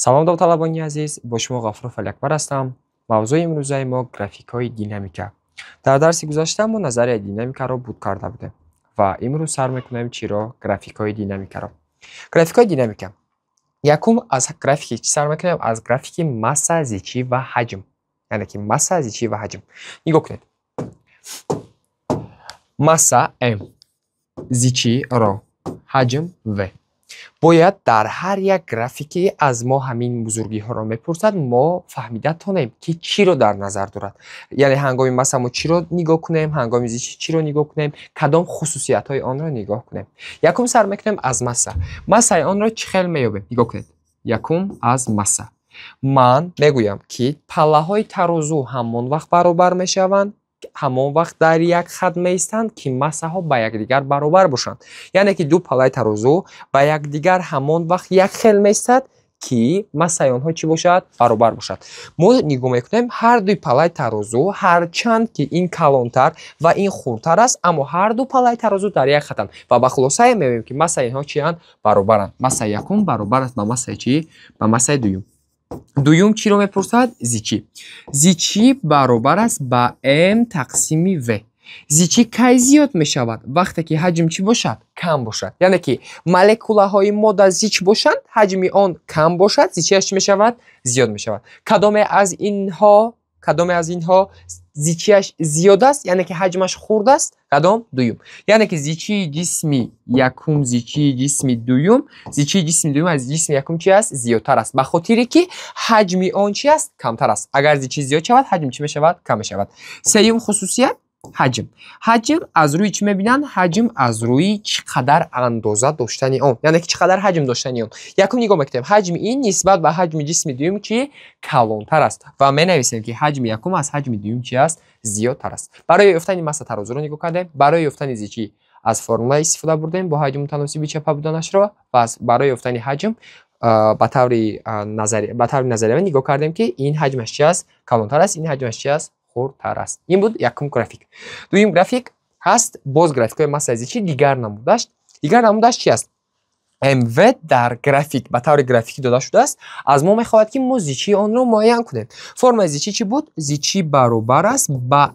سلام داوطلبانی عزیز، با شما غفور فلکبر هستم. موضوع امروزه ما گرافیک های دینامیکه. در درس گذشته ما نظریه دینامیکا را بود کرده بودیم و امروز سر میکنیم چی را؟ گرافیک های دینامیکا را. گرافیک های دینامیکا یکم از گرافیک سر میکنیم از گرافیک مسا، زیچی و حجم. یعنی که مسا، زیچی و حجم. نگاه کنید. مسا ام، زیچی رو، حجم و. باید در هر یک گرافیکی از ما همین بزرگی ها را میپرسد ما فهمیده تانیم که چی رو در نظر دارد. یعنی هنگامی مسا ما چی رو نگاه کنیم، هنگامی زیچی چی رو نگاه کنیم، کدام خصوصیت های آن را نگاه کنیم. یکم سر میکنیم از مسا. مسا آن را چه خیلی میابیم؟ نگاه کنید. یکم از مسا. من میگویم که پله های ترازو همان وقت برابر میشوند همان وقت در یک خط میستند که مساها با یکدیگر برابر باشند. یعنی که دو پله ترازو با یکدیگر همان وقت یک خیل میستد که مسای آنها چی باشد؟ برابر باشد. ما نگاه میکنیم هر دو پله ترازو هرچند که این کلانتر و این خردتر است اما هر دو پله ترازو در یک خطند و با خلاصه میبینیم که مسای اینها چی اند؟ برابرند. مسای یکم برابر است با مسای چی؟ با مسای دوم. دوم چی رو میپرسد؟ زیچی. زیچی برابر است با ام تقسیمی و. زیچی کی زیاد می شود؟ وقتی که حجم چی باشد؟ کم باشد. یعنی که مولکوله های ماده زیچ باشند، حجم آن کم باشد، زیچیش چی می شود؟ زیاد می شود. کدام از اینها زیچیش زیاد است؟ یعنی که حجمش خرد است. کدام؟ دوم. یعنی که زیچی جسمی یکم، زیچی جسمی دوم، زیچی جسمی دوم از جسم یکم چی است؟ زیادتر است. به خاطری که حجم آن چی است؟ کمتر است. اگر زیچی زیاد شود حجم چی می شود؟ کم می شود. سوم خصوصیت حجم. حجم از روی چی میبینن؟ حجم از روی چقدر اندازه داشتنی اون، یعنی که چقدر حجم داشتنی اون. یکم نگاه میکنیم حجم این نسبت به حجم جسم دوم چی کلانتر است و می نویسیم که حجم یکم از حجم دوم چی است؟ زیادتر است. برای یافتن مسا ترازو رو نگاه کردیم. برای یافتن زیچی از فرمول استفاده بردیم با حجم متناسب چپ بودنش را و برای یافتن حجم به طور نظریه نگاه کردیم که این حجمش چی است؟ کلانتر است، این حجمش چی است؟ خردتر است. این بود یکم گرافیک. دوم گرافیک هست باز گرافیک های مسا زیچی. دیگر نمودش چی است؟ MV در گرافیک به طور گرافیکی داده شده است. از ما میخواهد که ما زیچی آن را معین کنیم. فرم زیچی چی بود؟ زیچی برابر است با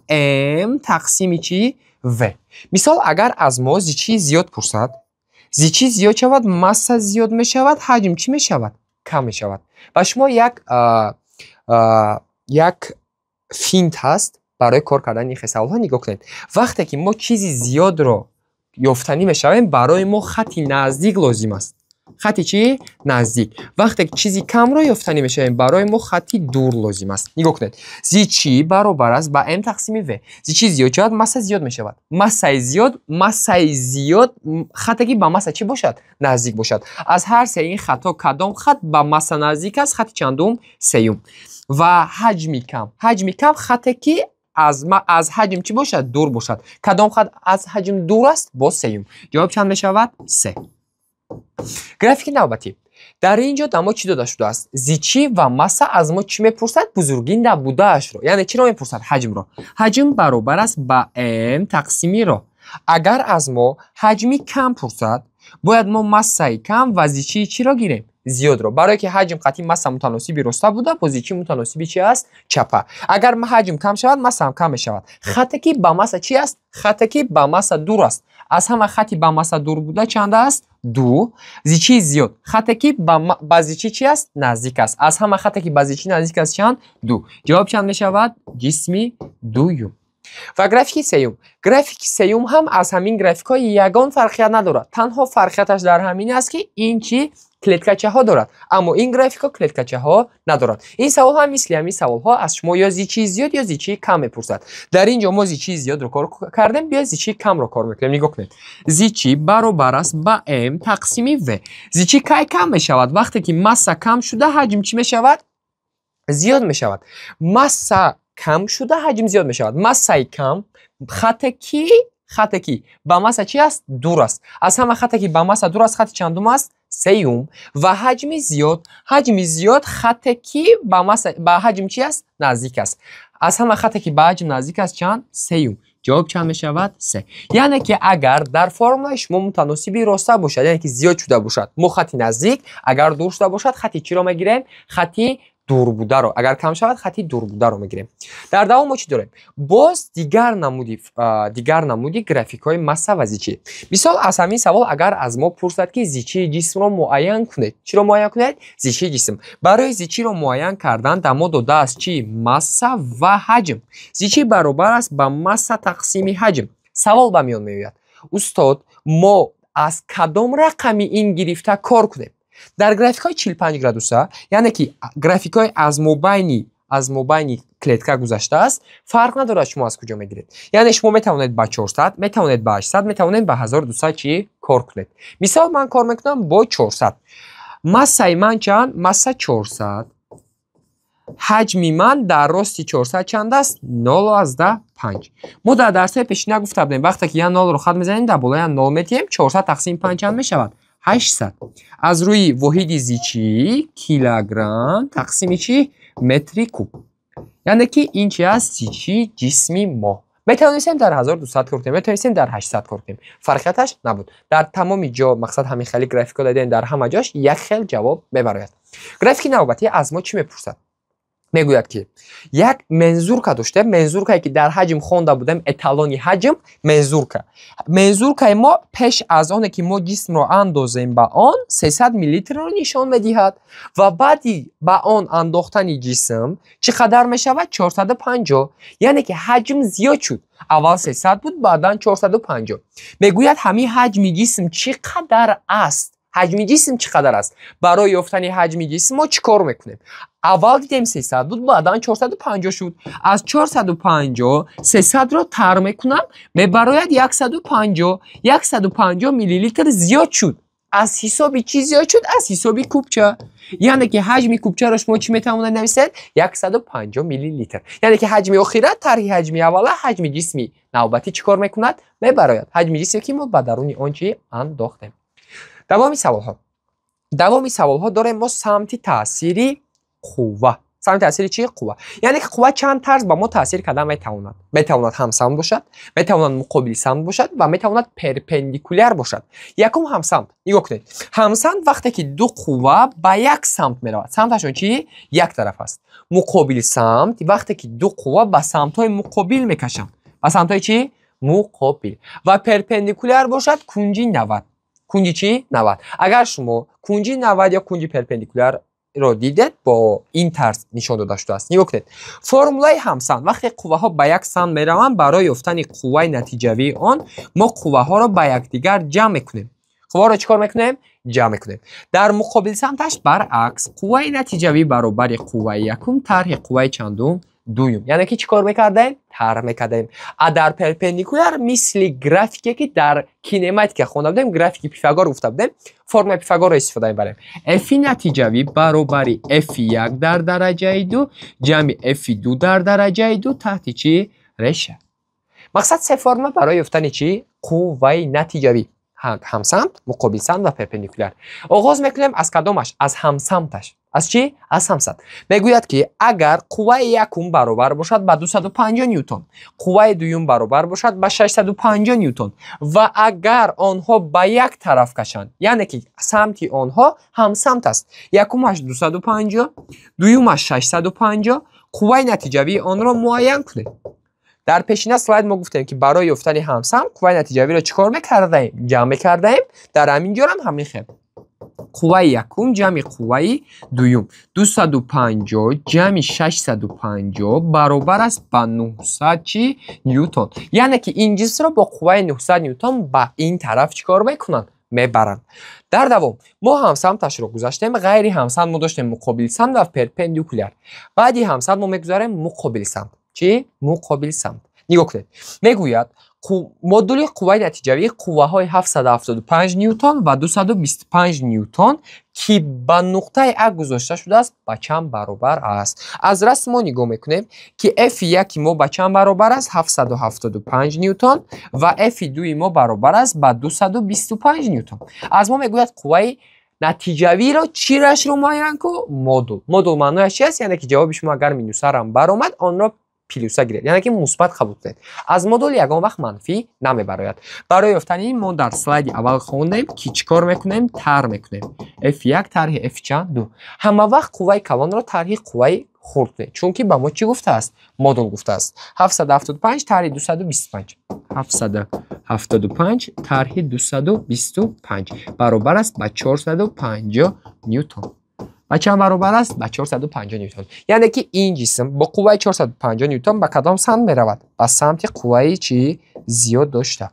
M تقسیم چی؟ و. مثال اگر از ما زیچی زیاد پرسد، زیچی زیاد شود مسا زیاد می شود، حجم چی می شود؟ کم می شود. و شما یک فینت هست برای کار کردن این سوال ها. نگاه کنید. وقتی که ما چیزی زیاد رو یافتنی میشویم برای ما خطی نزدیک لازم است. خطی چی؟ نزدیک. وقتی که چیزی کم رو یافتنی میشویم برای ما خطی دور لازم است. نگاه کنید. زیچی برابر است با ام تقسیم و. زیچی زیاد شود مسا زیاد میشود. مسا زیاد خطی که با مسا چی باشد؟ نزدیک باشد. از هر سه این خطا کدام خط با مسا نزدیک است؟ خط چندم؟ سوم. و حجم کم خطی که از حجم چی باشد؟ دور باشد. کدام خط از حجم دور است؟ با سوم. جواب چند می شود؟ 3. گرافیک نوبتی. در اینجا ما چی داده شده است؟ زیچی و مسا از ما چی میپرسد؟ بزرگی نبوده اش رو. یعنی چی رو میپرسد؟ حجم رو. حجم برابر است با ام تقسیمی رو. اگر از ما حجمی کم پرسد باید ما مسای کم و زیچی چی را گیریم؟ زیاد رو. برای که حجم قطعی مسا متناسبی راسته بوده، پوزیچی متناسبی چی است؟ چپه. اگر حجم کم شود مسا هم کم می شود. خطی که با مسا چی است؟ خطی که با مسا دور است. از همه خطی با مسا دور بوده چند است؟ 2. زیچی زیاد. خطی که با زیچی چی است؟ نزدیک است. از همه خطی که با زیچی نزدیک است چند؟ 2. جواب چند می شود؟ جسمی دوم. و گرافیک سوم. گرافیک سوم هم از همین گرافیک های یگان فرقیت ندارد. تنها فرقیتش در همین است که این چی کلیدکچه ها دارد اما این گرافیک ها کلیدکچه ها ندارد. این سوال هم مثل همین سوال ها از شما یا زیچی زیاد یا زیچی کم میپرسد. در اینجا ما زیچی زیاد رو کار کردیم، بیا زیچی کم رو کار میکنیم. نگاه کنید. زیچی برابر است با ام تقسیمی و. زیچی کی کم میشود؟ وقتی که مسا کم شده حجم چی میشود؟ زیاد میشود. مسا کم شده حجم زیاد میشود. مسای کم خطی که با مسا چی است؟ دور است. از همه خطی که با مسا دور است خط چندم است؟ سوم. و حجم زیاد خطی که با حجم چی است؟ نزدیک است. از همه خطی که با حجم نزدیک است چند؟ سوم. جواب چند میشود؟ 3. یعنی که اگر در فرمول شما متناسبی راسته باشد، یعنی که زیاد شده باشد، ما خطی نزدیک، اگر دور شده باشد خطی چی رو میگیریم؟ خطی دور بوده رو. اگر کم شود خطی دور بوده رو میگیریم. در دوام ما چی داریم؟ باز دیگر نمودی گرافیک های مسه و زیچی. مثال از همین سوال اگر از ما پرسد که زیچی جسم رو معین کنید، چی رو معین کنید؟ زیچی جسم. برای زیچی رو معین کردن در ما داده است چی؟ مسه و حجم. زیچی برابر است با مسه تقسیم حجم. سوال به میان میآید استاد ما از کدام رقمی این گرفته کار کنیم؟ در گرافیک های 45 گرادوسه، یعنی که گرافیک های از مابین کلیدکا گذشته است، فرق نداره شما از کجا میگیرید. یعنی شما میتوانید با 400 میتوانید با 800 میتوانید با 1200 چی کار کنید. مثال من کار میکنم با 400. مسه من چند؟ مسه 400. حجم من در راست 400 چند است؟ 0.5. ما در درس پیشینه گفته بودیم وقتی که یه 0 رو خط میزنیم در بالای 0 میتیم 400 تقسیم 5 چند میشود؟ 800. از روی واحد زیچی کیلوگرم تقسیم چی؟ متری کوب. یعنی که این چی است؟ زیچی جسمی ما. میتونیم در 1200 کار کنیم، میتونیم در 800 کار کنیم. فرقیتش نبود. در تمام جا مقصد همین خیلی گرافیکا دادین، در همه جاش یک خیل جواب میبراید. گرافیک نوبتی از ما چی میپرسد؟ میگوید که یک منظورکا داشته، منظورکایی که در حجم خوانده بودیم اتالونی حجم منظورکای ما پیش از آن که ما جسم رو اندازیم به آن 300 میلی لیتر رو نشان میدهد و بعدی به آن انداختن جسم چقدر میشود؟ 450. یعنی که حجم زیاد شد، اول 300 بود بعدا 450. میگوید همین حجم جسم چقدر است؟ حجم جسم چقدر است؟ برای یافتن حجم جسم ما چیکار میکنیم؟ اول دیدیم 300 بود بعدا 450 شد. از 450 300 رو تر میکنم میبراید 150 میلی لیتر زیاد شد. از حسابی چی زیاد شد؟ از حسابی کوبچه. یعنی که حجم کوبچه رو شما چی میتوانید نویسید؟ 150 میلی لیتر. یعنی که حجم اخیرت طرح حجم اوله حجم جسمی نوبتی چیکار میکند؟ میبراید حجم جسمی که ما به درون آن چی انداختیم. دوامی سوال ها داریم ما سمت تأثیری قوه. سمت تأثیری چی؟ قوه. یعنی که قوه چند طرز با ما تأثیر کردن میتواند همسمت باشد، میتواند مقابل سمت باشد و میتواند پرپندیکولر باشد. یکم همسمت. نگاه کنید. همسمت وقتی که دو قوه به یک سمت میرود. سمتشون چی؟ یک طرف است. مقابل سمت وقتی که دو قوه به سمت های مقابل میکشند. به سمت های چی؟ مقابل. و پرپندیکولر باشد کنجی 90. کنجی چی؟ 90. اگر شما کنجی 90 یا کنجی پرپندیکولر رو دیدید با این طرز نشان داده شده است. نگاه کنید. فرمولای همسان وقتی قوه ها به یک سمت میروند برای یافتن قوه نتیجوی آن ما قوه ها رو به یکدیگر جمع میکنیم. قوه رو چیکار میکنیم؟ جمع میکنیم. در مقابل سمتش برعکس قوه نتیجوی برابر قوه یکم طرح قوه چندم دویم. یعنی که چیکار میکردیم؟ طرح میکردیم. در پرپندیکولر مثل گرافیکی که در کینماتیک خونده بودیم، گرافیک پیفاگور گفته بودیم، فرم پیفاگور رو استفاده میبریم. اف نتیجوی برابر اف 1 در درجه 2 جمع اف 2 در درجه 2 تحت چی؟ رشه. مقصد سه فرم برای یافتن چی؟ قوه نتیجوی. همسمت، مقابل سمت و پرپندیکولر. آغاز میکنیم از کدامش؟ از همسمتش. از چی؟ از همسمت. میگوید که اگر قوه یکم برابر باشد به 250 نیوتن، قوه دوم برابر باشد به 650 نیوتن و اگر آنها به یک طرف کشند، یعنی که سمت آنها همسمت است، یکمش 250 دومش 650، قوه نتیجوی آن را معین کنید. در پیشین اسلاید ما گفتیم که برای یافتن همسمت قوه نتیجوی را چیکار می‌کردیم؟ جمع می‌کردیم. در همین جا هم همین خیلی قوه یکم جمع قوه دوم 250 جمع 650 برابر است با 900 چی؟ نیوتن. یعنی که این جسم را با قوه 900 نیوتن به این طرف چیکار میکنن؟ میبرند. در دوام ما همسمتش رو گذاشتیم، غیر همسمت ما داشتیم مقابل سمت و پرپندیکولر. بعدی همسمت ما میگذاریم مقابل سمت. چی؟ مقابل سمت. نگاه کنید. میگوید مدل قوه نتیجوی قوه های 775 نیوتن و 225 نیوتن که به نقطه ا گذاشته شده است با چند برابر است. از رسم ما نگاه میکنیم که F1 ما با چند برابر است؟ 775 نیوتن و F2 ما برابر است با 225 نیوتن. از ما میگوید قوه نتیجوی را چی رش رو معین کو؟ مدل. مدل معنیش چی است؟ یعنی که جواب شما اگر مینوسرم برآمد آن را پلوسا گیرد، یعنی که مثبت قبول کنید. از مدل یگان وقت منفی نمیبراید. برای یافتن این ما در اسلاید اول خوندیم که چیکار میکنیم؟ طرح میکنیم. F1 طرح F چند 2. همه وقت قوه کلان را طرح قوه خرد کنید، چون که به ما چی گفته است؟ مدل گفته است. 775 طرح 225. 775 طرح 225 برابر است به 450 نیوتن. و چند برابر است؟ به 450 نیوتن. یعنی که این جسم با قوه 450 نیوتن به کدام سمت می رود؟ به سمت قوه چی؟ زیاد داشته.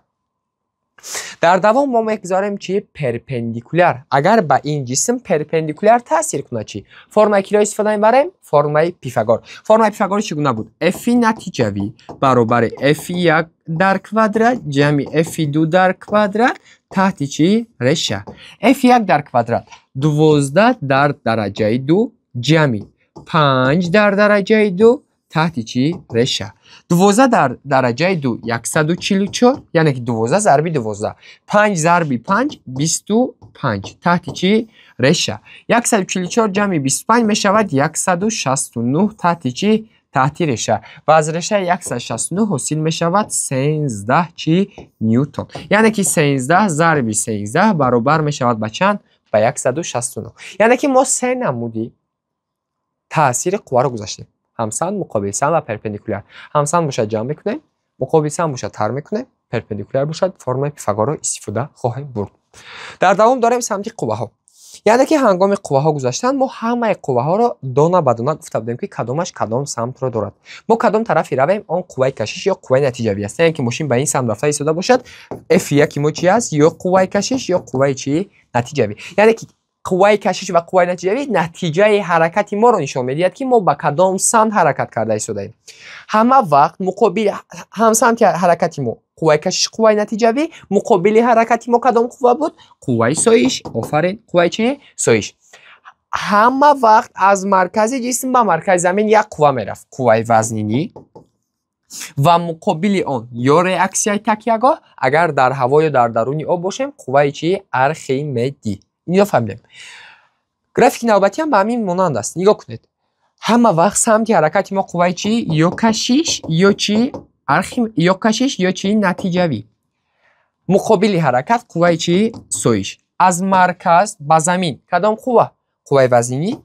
در دوام ما میگذاریم چی؟ پرپندیکولر. اگر به این جسم پرپندیکولر تاثیر کنه چی؟ فرمای کی را استفاده می‌بریم؟ فرمای پیفاگور. فرمای پیفاگور چگونه بود؟ F نتیجوی برابر F1 در کوادرات جمع F2 در کوادرات تحت چی؟ رشته. F1 در کوادرات 12 در درجه 2 جمع 5 در درجه 2 تحت چی؟ رشته. 12 در درجه 2 144، یعنی که 12 ضربی 12 5 ضربی 5 25 تحت چی؟ رشته. 144 جمع 25 می شود 169 تحت چی؟ تحت رشته. و از رشته 169 حاصل می شود 13 چی؟ نیوتن. یعنی که 13 ضرب 13 برابر می شود به چند؟ به 169. یعنی که ما سه نمودی تاثیر قوه رو گذاشتیم. همسان، مقابل سان و پرپندیکولر. همسان باشد جمع میکنیم، مقابل سان باشد طرح میکنیم، پرپندیکولر باشد فرمای پیفاگور رو استفاده خواهیم برد. در دوام داریم سمت قوه ها. یعنی که هنگام قوه ها گذاشتن ما همه قوه ها رو دانه به دانه گفته بودیم که کدامش کدام سمت رو دارد. ما کدام طرفی رویم آن قوه کشش یا قوه نتیجوی است. یعنی که ماشین به این سمت رفته ایستاده باشد F1 ما چی است؟ یا قوه کشش یا قوه چی؟ نتیجوی. یعنی که قوه کشش و قوه نتیجوی نتیجه حرکت ما رو نشان میدهد که ما به کدام سمت حرکت کرده ایستادیم. همه وقت مقابل هم سمت حرکت ما قوه کشش قوه نتیجوی، مقابل حرکت ما کدام قوه بود؟ قوه سایش. آفرین. قوه چی؟ سایش. همه وقت از مرکز جسم به مرکز زمین یک قوه میرفت، قوه وزنینی، و مقابل آن یا رئاکسیای تکیه‌گاه اگر در هوا یا در درون آب باشیم قوه چی؟ ارخیمدی. اینو فهمیدیم. گرافیک نوبتی هم به همین مانند است. نگاه کنید. همه وقت سمت حرکت ما قوه چی؟ یا کشش یا چی؟ یا کشش یا چی؟ نتیجوی. مقابل حرکت قوه چی؟ سایش. از مرکز به زمین کدام قوه؟ قوه وزنی.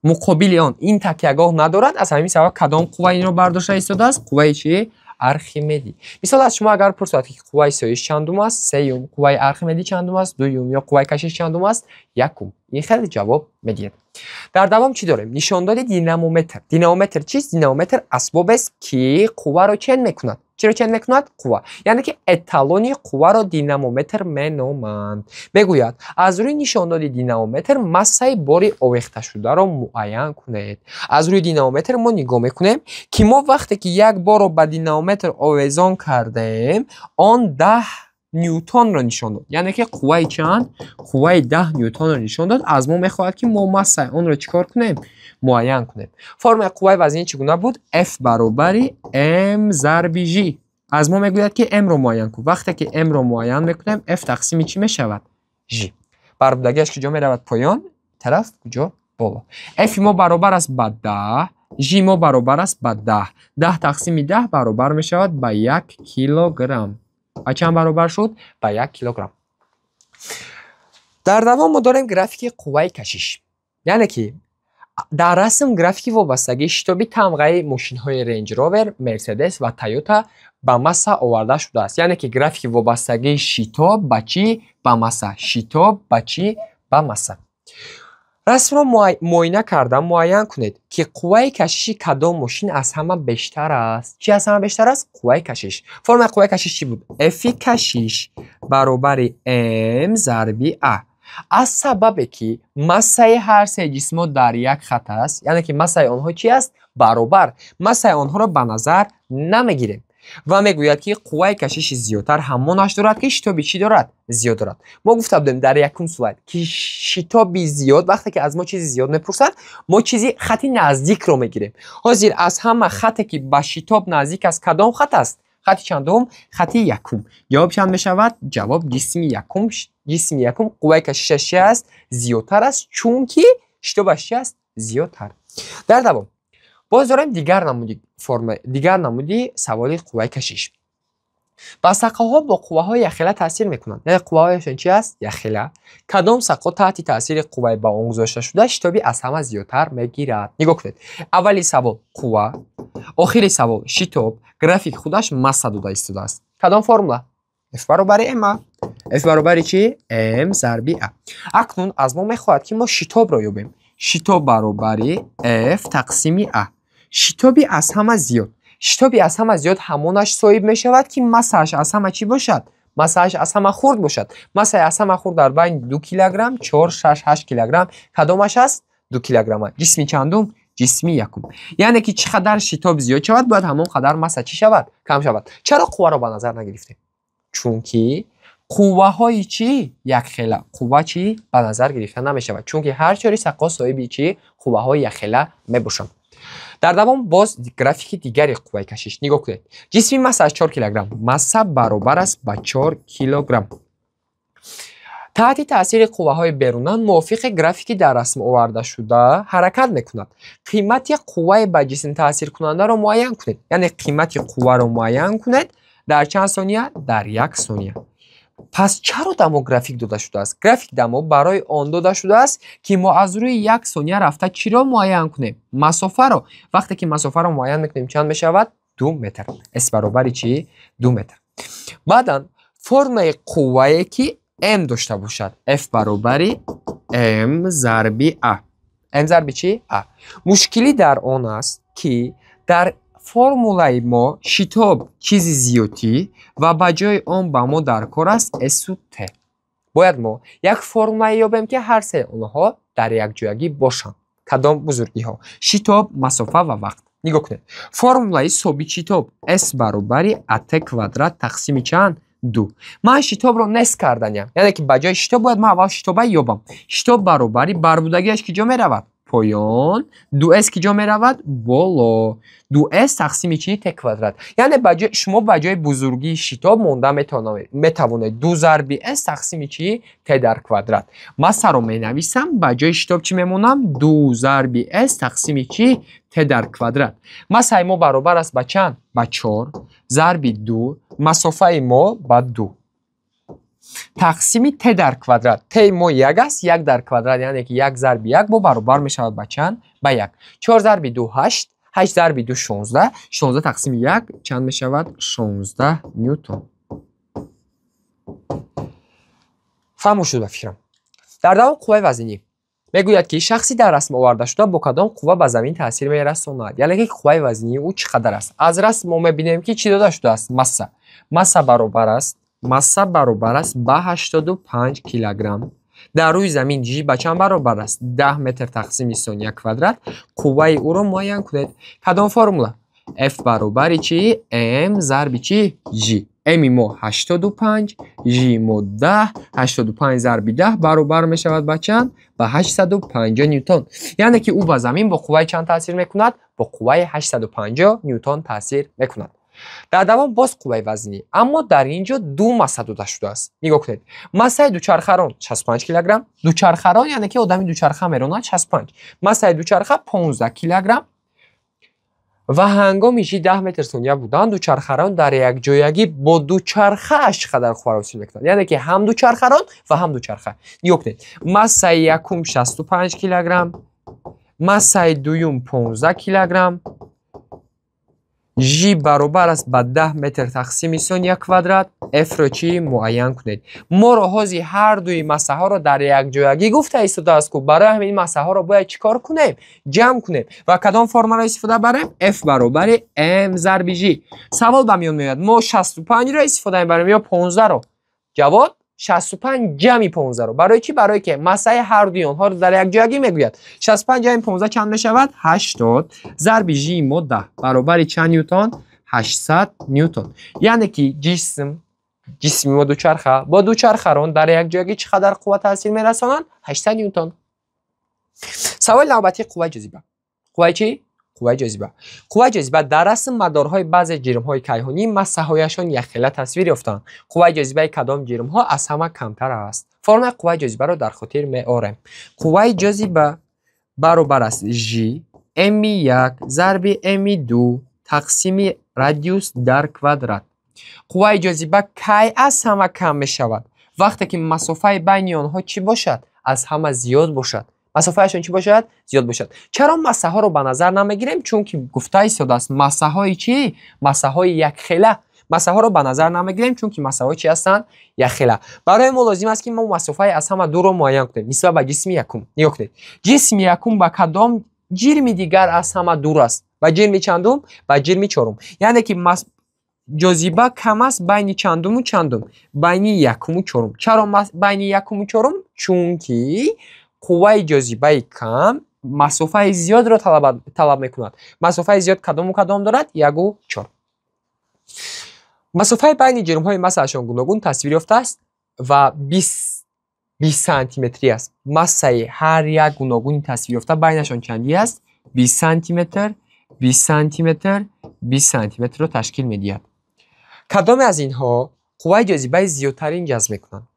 مقابل آن این تکیه‌گاه ندارد، از همین سبب کدام قوه این رو برداشته ایستاده است؟ قوه چی؟ ارخیمدی. مثال از شما اگر پرسد که قوه سایش چندم است؟ سیوم. قوه ارخیمدی چندم است؟ دوم. یا قوه کشش چندم است؟ یکم. این خیلی جواب میدید. در دوام چی داریم؟ نشاندار دینامومتر. دینامومتر چیست؟ دینامومتر اسباب است که قوه رو چند میکند. چرا چند میکند؟ قوه. یعنی که اتالونی قوه رو دینامومتر مینامند. میگوید از روی نشاندار دینامومتر مسای باری آویخته شده رو معین کنید. از روی دینامومتر ما نگاه میکنیم که ما وقتی که یک بار رو به دینامومتر آویزان کردیم آن 10 نیوتن رو نشان داد. یعنی که قوه چند؟ قوه 10 نیوتن رو نشان داد. از ما میخواهد که ما مسای اون رو چیکار کنیم؟ معین کنیم. فرم قوه وزنی چگونه بود؟ F برابر M ضرب G. از ما میگوید که M رو معین کن. وقتی که M رو معین میکنیم F تقسیم چی میشود؟ G. برابردگیش کجا میرود؟ پایان. طرف کجا؟ بالا. F ما برابر است با 10، G ما برابر است با 10. 10 تقسیم 10 برابر میشود با 1 کیلوگرم. چند برابر شد؟ به 1 کیلوگرم. در دوام ما داریم گرافیک قوه کشش. یعنی که در رسم گرافیک وابستگی شتابی تمغه ماشین های رنج راور، مرسدس و تویوتا به مسا آورده شده است. یعنی که گرافیک وابستگی شتاب به چی؟ به مسا. شتاب به چی؟ به مسا. رسم را معاینه کردم. معین کنید که قوه کشش کدام ماشین از همه بیشتر است. چی از همه بیشتر است؟ قوه کشش. فرم قوه کشش چی بود؟ F کشش برابر M ضرب A. از سببی که مسای هر سه جسم در یک خط است، یعنی که مسای آنها چی است؟ برابر. مسای آنها را به نظر نمیگیریم و میگوید که قوه کشش زیادتر همانش دارد که شتابی چی دارد؟ زیاد دارد. ما گفته بودیم در یکم سلاید که شتابی زیاد وقتی که از ما چیزی زیاد میپرسد ما چیزی خطی نزدیک رو میگیریم. حاضر از همه خطی که به شتاب نزدیک است کدام خط است؟ خط چندم؟ خط یکم. جواب چند میشود؟ جواب جسم یکم. جسم یکم قوه کششش چی است؟ زیادتر است چون که شتابش چی است؟ زیادتر. در دوام باز داریم دیگر نمودی سوالی قوه کشش. با ساقه ها با قوه های یخیله تاثیر میکنند. یعنی قوه هایشون چی است؟ یخیله. کدام ساقه تحت تاثیر قوه با اون گذاشته شده شتابی از همه زیادتر میگیرد. نگاه کنید. اولی سوال قوه، آخری سوال شتاب، گرافیک خودش ماسه داده ایستاده است. کدام فرموله؟ F برابر M. F برابر چی؟ M ضربی A. اکنون از ما میخواهد که ما شتاب را یابیم. شتاب برابر F تقسیم A. شتابی از همه زیاد. شتابی از همه زیاد همونش صاحب می شود که مساش از همه چی باشد؟ مساش از همه خرد باشد. مساش از همه خرد در بین 2 کیلوگرم، 4، 6، 8 کیلوگرم. کدامش است؟ 2 کیلوگرم. جسمی چندم؟ جسمی یکم. یعنی که چقدر شتاب زیاد شود باید همون قدر مسا چی شود؟ کم شود. چرا قوه را به نظر نگرفتیم؟ چون که قوه های چی؟ یک خیله. قوه چی؟ به نظر گرفته نمی شود. چون که هر چاری ساقه صاحب چی؟ قوه های یک خیله می باشند. در دوام باز گرافیک دیگری قوه کشش نگاه کنید. جسمی مساش 4 کیلوگرم. مسا برابر است با 4 کیلوگرم. تحت تاثیر قوه های بیرونان موافق گرافیکی در رسم آورده شده حرکت میکند. قیمت قوه به جسم تاثیر کننده را معین کنید. یعنی قیمت قوه را معین کنید در چند ثانیه؟ در 1 ثانیه. پس چرا دمو گرافیک داده شده است؟ گرافیک دمو برای آن داده شده است که ما از روی 1 ثانیه رفته چی را معین کنیم؟ مسافه را. وقتی که مسافه را معین میکنیم چند میشود؟ 2 متر. اس برابر چی؟ 2 متر. بعدا فرم قوه که M داشته باشد. F برابر M ضربی A. M ضربی چی؟ A. مشکلی در آن است که در فرمولای ما شتاب چیزی زیادی و به جای آن با ما در کار است S و T. باید ما یک فرمولای یابیم که هر سه اونها در یک جایگی باشند. کدام بزرگی ها؟ شتاب، مسافه و وقت. نگاه کنید. فرمولای ثابت شتاب S برابر AT کوادرات تقسیم چند؟ 2. من شتاب رو نصف کردنیم. یعنی که به جای شتاب باید من اول شتاب یابم. شتاب برابر بربودگیش کجا می رود؟ پایان. 2s کجا می رود؟ بالا. 2s تقسیم چی؟ ت کوادرات. یعنی شما به جای بزرگی شتاب مونده میتوانید 2 ضرب s تقسیم چی؟ ت در کوادرات. من سر رو می نویسم. به جای شتاب چی میمونم؟ 2 ضرب s تقسیم چی؟ ت در کوادرات. مسافه ما برابر است با چند؟ با 4 ضرب 2. مسافه ما با 2 تقسیم ت در کوادرات. ت ما 1 است. 1 در کوادرات یعنی که 1 ضرب 1 با برابر می شود با چند؟ با 1. 4 ضرب 2 8. 8 ضرب 2 16. 16 تقسیم 1 چند می شود؟ 16 نیوتن. فهم شد به فکرم. در دوام قوه وزنی میگوید که شخصی در رسم آورده شده با کدام قوه به زمین تاثیر میرساند. یعنی که قوه وزنی او چقدر است؟ از رسم ما میبینیم که چی داده شده است؟ مسا برابر است با 85 کیلوگرم. در روی زمین جی به چند برابر است؟ 10 متر تقسیم ثانیه کوادرات. قوه او را معین کنید. کدام فرموله؟ F برابر چی؟ M ضرب چی؟ G. M ما 85، G ما 10. 85 ضرب 10 برابر می شود با چند؟ با 850 نیوتن. یعنی که او با زمین با قوه چند تاثیر میکند؟ با قوه 850 نیوتن تاثیر میکند. در دوام باز قوه وزنی، اما در اینجا 2 مسا داده شده است. نگاه کنید. مسای دوچرخه 65 کیلوگرم. دوچرخه یعنی که آدمی دوچرخه میراند 65. مسای دوچرخه 15 کیلوگرم. و هنگامی که 10 متر ثانیه بودن دوچرخه‌ران در یک جایگی با دوچرخه اش قدر قوه را حاصل میکنند. یعنی که هم دوچرخه‌ران و هم دوچرخه. نگاه کنید. مسای یکم 65 کیلوگرم، مسای دوم 15 کیلوگرم. G برابر است با 10 متر تقسیم ثانیه کوادرات. F را چی معین کنید. ما راهی هر دوی مساحت ها را در یک جایگی گفته ایستاده است که برای همین مساحت ها را باید چیکار کنیم؟ جمع کنیم. و کدام فرمول را استفاده بریم؟ F برابر M ضرب G. سوال به میان میاد ما 65 را استفاده بریم یا 15 را؟ جواب 65 جمع 15 رو. برای چی؟ برای که مساحت هر دوی آنها رو در یک جایگی میگوید. 65 جمع 15 چند میشود؟ 80 ضرب G ما 10 برابر چند نیوتن؟ 800 نیوتن. یعنی که جسم ما دوچرخه با دوچرخه در یک جایگی چقدر قوت تاثیر میرسانند؟ 800 نیوتن. سوال نوبتی قوه جاذبه. قوه چی؟ قوه جاذبه. قوه جاذبه در رسم مدارهای بعضی جرم‌های کیهانی مساحت‌هایشان یخیله تصویر یافتند. قوه جاذبه کدام جرم‌ها از همه کمتر است؟ فرم قوه جاذبه را در خاطر می‌آوریم. قوه جاذبه برابر است G m1 ضرب m2 تقسیم رادیوس در کوادرات. قوه جاذبه کی از همه کم می شود؟ وقتی که مسافه بین آنها چی باشد؟ از همه زیاد باشد. مسافهشون چی باشد؟ زیاد باشد. چرا مسه ها رو به نظر نمیگیریم؟ چون که گفته ایستاده است مسه های چی؟ مسه های یک خیله. مسه ها رو به نظر نمیگیریم چون که مسه ها چی هستند؟ یک خیله. برای ما لازم است که ما مسافه از همه دور رو معین کنیم. نسبت به جسم یکم. نگاه کنید. جسم یکم با کدام جرم دیگر از همه دور است؟ با جرم چندم؟ با جرم چهارم. یعنی که جاذبه کم است بین چندم و چندم؟ بین یکم و چهارم. چرا بین یکم و چهارم؟ چون که قوه جاذبه کم مسافه زیاد را طلب میکند. مسافه زیاد کدام و کدام دارد؟ 1 و 4. مسافه بین جرم های مسه‌شان گوناگون تصویر یافته است و 20 سانتی متری است. مسه هر یک گوناگون تصویر یافته بینشان چندی است؟ 20 سانتی متر، 20 سانتی متر، 20 سانتی متر را تشکیل می‌دهد. کدام از اینها قوه جاذبه زیادترین جذب میکنند؟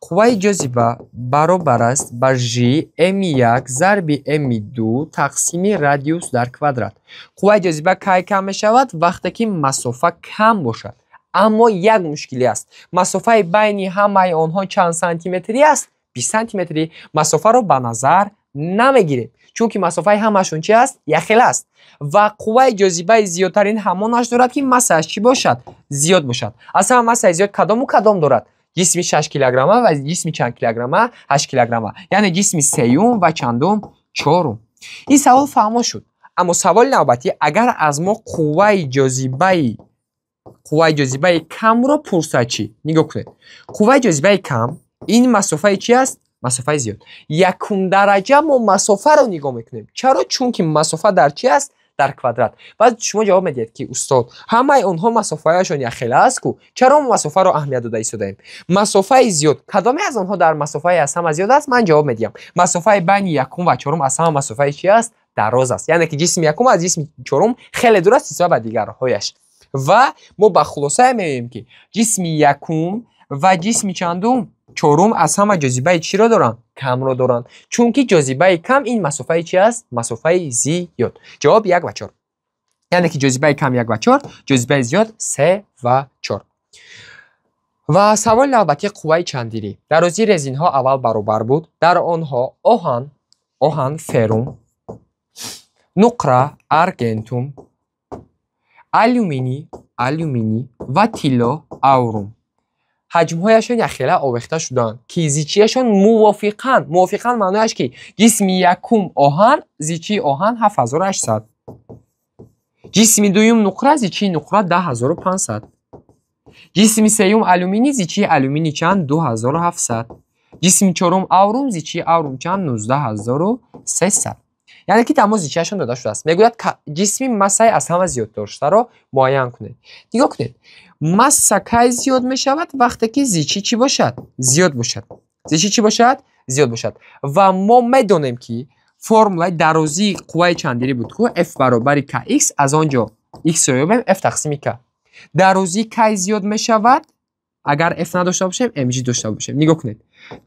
قوه جاذبه برابر است بر G m1 ضرب m2 تقسیم رادیوس در کوادرات. قوه جاذبه کی کم می شود؟ وقتی که مسافه کم باشد. اما یک مشکلی است. مسافه بین همه آنها چند سانتی متری است؟ 20 سانتی متری. مسافه رو به نظر نمیگیریم چون که مسافه همشون چی است؟ یک خیله است. و قوه جاذبه زیادترین همانش دارد که مسه‌اش چی باشد؟ زیاد باشد. اصلا مسه زیاد کدام و کدام دارد؟ جسم 6 کیلوگرمه و جسم چند کیلوگرمه؟ 8 کیلوگرمه. یعنی جسم سیوم و چندم؟ چهارم. این سوال فهمو شد. اما سوال نوبتی اگر از ما قوه جاذبه کم رو پرسد چی؟ نگاه کنید. قوه جاذبه کم این مسافه چی است؟ مسافه زیاد. یکم درجه ما مسافه رو نگاه میکنیم. چرا؟ چون که مسافه در چی است؟ در کوادرات. بعد شما جواب میدید که استاد همه اونها مسافه هاشون یک خیله است کو چرا ما مسافه رو اهمیت داده ایستادیم؟ مسافه زیاد کدامی از اونها در مسافه از همه زیاد است؟ من جواب میدم مسافه بین یکم و چهارم از همه مسافه چی است؟ دراز است. یعنی که جسم یکم از جسم چهارم خیلی دور است نسبت به دیگرهایش. و ما به خلاصه میگیم که جسم یکم و جسم چندم؟ چهارم از همه جاذبه چی را دارن؟ کم را دارن. چون که جاذبه کم این مسافه چی است؟ مسافه زیاد. جواب 1 و 4. یعنی که جاذبه کم 1 و 4، جاذبه زیاد 3 و 4. و سوال نوبتی قوه چندیری. در روزی رزین ها اول برابر بود. در آنها آهن فروم، نقره ارگنتوم، آلومینی و تیلا آوروم. حجم‌هایشان یک خیله آویخته شدند که زیچیشان موافقاً معنیش که جسم یکم آهن زیچی آهن 7800، جسم دوم نقره زیچی نقره 10500، جسم سوم آلومینی زیچی آلومینی چند 2700، جسم چهارم آوروم زیچی آوروم چند 19300. یعنی که تمام زیچیشان داده شده است. میگوید جسم مسه از همه زیاد داشته را معین کنید. نگاه کنید. مسه کی زیاد می شود؟ وقتی که زیچی چی باشد؟ زیاد باشد. زیچی چی باشد؟ زیاد باشد. و ما میدونیم که فرمول درازی قوه چندیری بود که F برابر KX از آنجا X رو یابیم F تقسیم K. درازی کی زیاد می شود؟ اگر F نداشته باشیم mg داشته باشیم. نگاه کنید.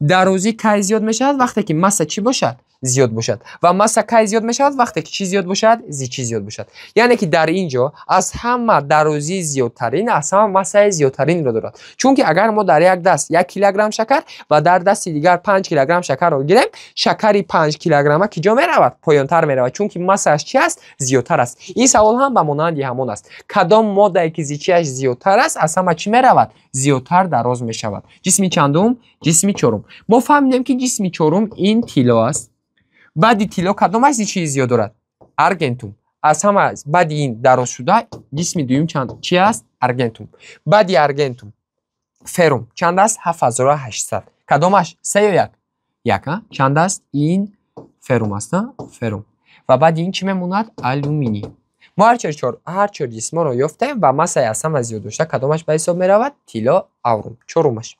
درازی کی زیاد می شود؟ وقتی که مسه چی باشد؟ زیاد باشد. و مسه کی زیاد می شود؟ وقتی که چی زیاد باشد؟ زیچی زیاد باشد. یعنی که در اینجا از همه درازی زیادترین از همه مسه زیادترین را دارد. چون که اگر ما در یک دست 1 کیلوگرم شکر و در دست دیگر 5 کیلوگرم شکر را گیریم، شکری 5 کیلوگرمه کجا می رود؟ پایانتر می رود. چون که مسه‌اش چی است؟ زیادتر است. این سوال هم به مانند همون است. کدام ماده که زیچیش زیادتر است از همه چی می رود؟ زیادتر دراز می شود. جسم چندم؟ جسم چهارم. ما فهمیدیم که جسم چهارم این تیلا است. بعد تیلا کدامش زیچی زیاد دارد؟ ارگنتوم. از همه بعد این دراز شده جسم دوم چند چی است؟ ارگنتوم. بعد ارگنتوم فروم چند است؟ 7800. کدامش؟ 3 و 1 چند است؟ این فروم است. فروم. و بعد این چی میموند؟ آلومینی. ما هر چهار جسم رو یافتیم و مسه از همه زیاد داشته کدامش به حساب می رود؟ تیلا آوروم. چهارمش.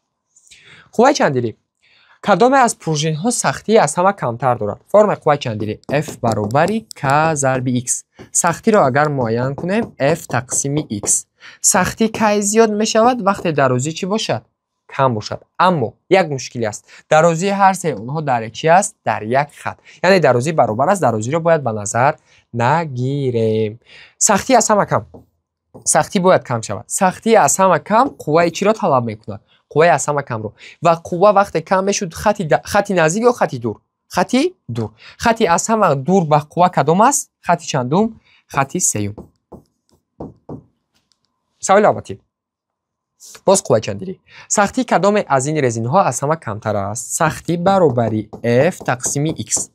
قوه چندیری. کدام از پروژین ها سختی از همه کمتر دارد؟ فرم قوه چندیری F برابر K ضرب X. سختی را اگر معین کنیم F تقسیم X. سختی کی زیاد می شود؟ وقتی درازی چی باشد؟ کم باشد. اما یک مشکلی است. درازی هر سه اونها در چی است؟ در یک خط. یعنی درازی برابر است. درازی رو باید به نظر نگیریم. سختی از همه کم. سختی باید کم شود. سختی از همه کم قوه چی را طلب میکند؟ قوه از همه کم رو. و قوه وقتی کم میشد خطی نزدیک یا خطی دور؟ خطی دور. خطی از همه دور به قوه کدام است؟ خطی چندم؟ خطی سیوم. سوال آماتیم. باز قوه چندری. سختی کدام از این رزین ها از همه کمتر است؟ سختی برابری F تقسیم X.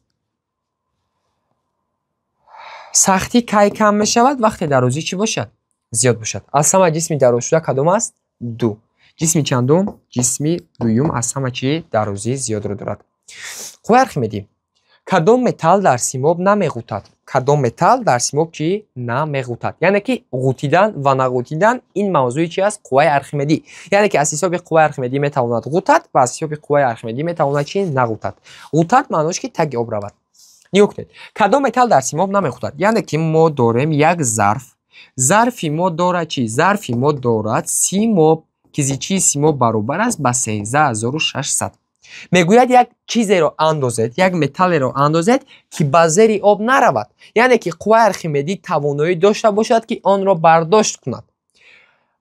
سختی کی کم می شود؟ وقتی درازی چی باشد؟ زیاد باشد. از همه جسمی دراز شده کدام است؟ دو. جسمی چندم؟ جسمی دویم از همه چی درازی زیاد رو دارد. قوه ارخیمدی. کدام متال در سیماب نمیغوطد؟ کدام متال در سیماب چی نمیغوطد؟ یعنی که غوطیدن و نغوطیدن این موضوع چی است؟ قوه ارخیمدی. یعنی که از حساب قوه ارخیمدی میتواند غوطد و از حساب قوه ارخیمدی میتواند چی نغوطد. غوطد معنیش که تگ آب رود. نگاه کنید. کدام متال در سیماب نمیغوطد؟ یعنی که ما داریم یک ظرف. ظرفی ما دارد چی؟ ظرفی ما دارد سیماب که چی سیماب برابر است با 13600. میگوید یک چیزی رو اندازید، یک متال رو اندازید که به زیر آب نرود. یعنی که قوه ارخیمدی توانایی داشته باشد که آن را برداشت کند.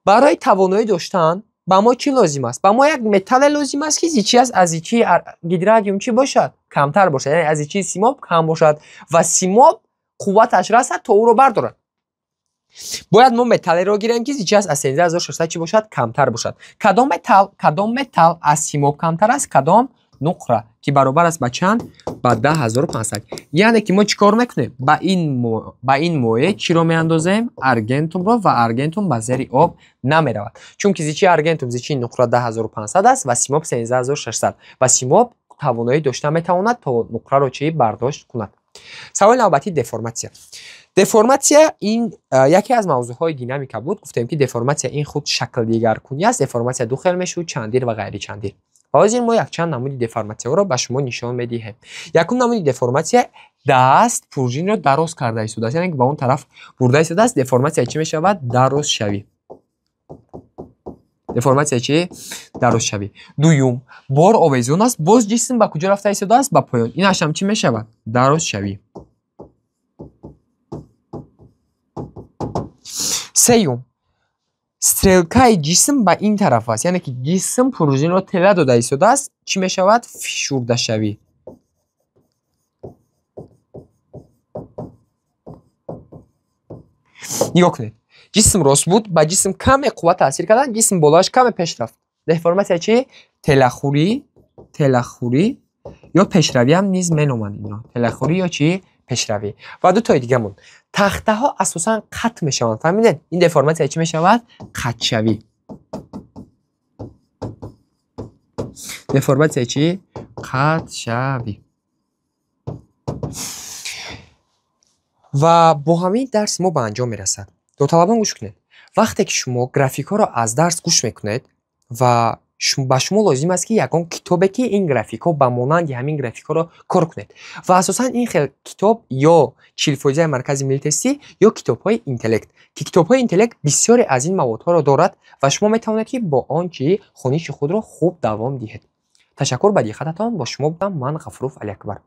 برای توانایی داشتن با ما چی لازم است؟ با ما یک متال لازم است که چی است؟ از چی گیدرادیوم چی باشد؟ کمتر باشد. یعنی از چی سیماب کم باشد و سیماب قوتش رسد تا او رو بردارد. باید ما متال رو گیریم که چی است؟ از 13600 چی باشد؟ کمتر باشد. کدام متال از سیماب کمتر است؟ کدام؟ نقره که برابر است با چند؟ با 10500. یعنی که ما چیکار میکنیم؟ با این مویه چی رو میاندازیم؟ ارگنتوم رو، و ارگنتوم به زیر آب نمیرود. چون که چی ارگنتوم چی نقره 10500 است و سیماب 13600 و سیماب توانایی داشته میتواند تا نقره رو چی برداشت کند. سوال نوبتی دفرماسیا. دفرماسیا این یکی از موضوعهای دینامیک بود. گفتیم که دفرماسیا این خود شکل دیگرگونی است. دفرماسیا دو خیل میشه، چندیر و غیر چندیر. حاضر ما یک چند نمود دفرماسیا را به شما نشان میدیم. یکم نمود دفرماسیا دست پروژین را دراز کرده است. یعنی که با اون طرف برده است. دفرماسیا چی میشود؟ دراز شوی. دفرماسیا چی؟ دراز شوی. دوم بار آویزون است. باز جسم به کجا رفته است؟ به پایان. این هم چی میشود؟ دراز شوی. سیوم استرلکای جسم به این طرف است. یعنی که جسم پروژین را تله داده ایستاده است. چی می شود؟ فشرده شوی. نگاه کنید. جسم راست بود، با جسم کم قوت تاثیر کردن، جسم بالاش کم پیش رفت. دفرماسیا چی؟ تلخوری یا پیشروی هم نیز مینامند اینا. تلخوری یا چی؟ پیشروی. و دو تای دیگه مون. تخته ها اساسا قط میشوند. فهمیدین؟ این دفرماسیا چی میشود؟ قط شوی. دفرماسیا چی؟ قط شوی. و با همین درس ما به انجام میرسد. دو طلبان گوش کنید. وقتی که شما گرافیک ها را از درس گوش میکنید و به شما لازم است که یکان کتابی که این گرافیک ها به مانند همین گرافیک ها را کار کنید. و اساسا این کتاب یا 40% مرکز ملی تستی یا کتاب های اینتلکت که کتاب های اینتلکت بسیاری از این مواد ها را دارد و شما میتوانید که با آنچه خوانش خود را خوب دوام دهید. تشکر به دقتتان. با شما بودم من غفور علی اکبر.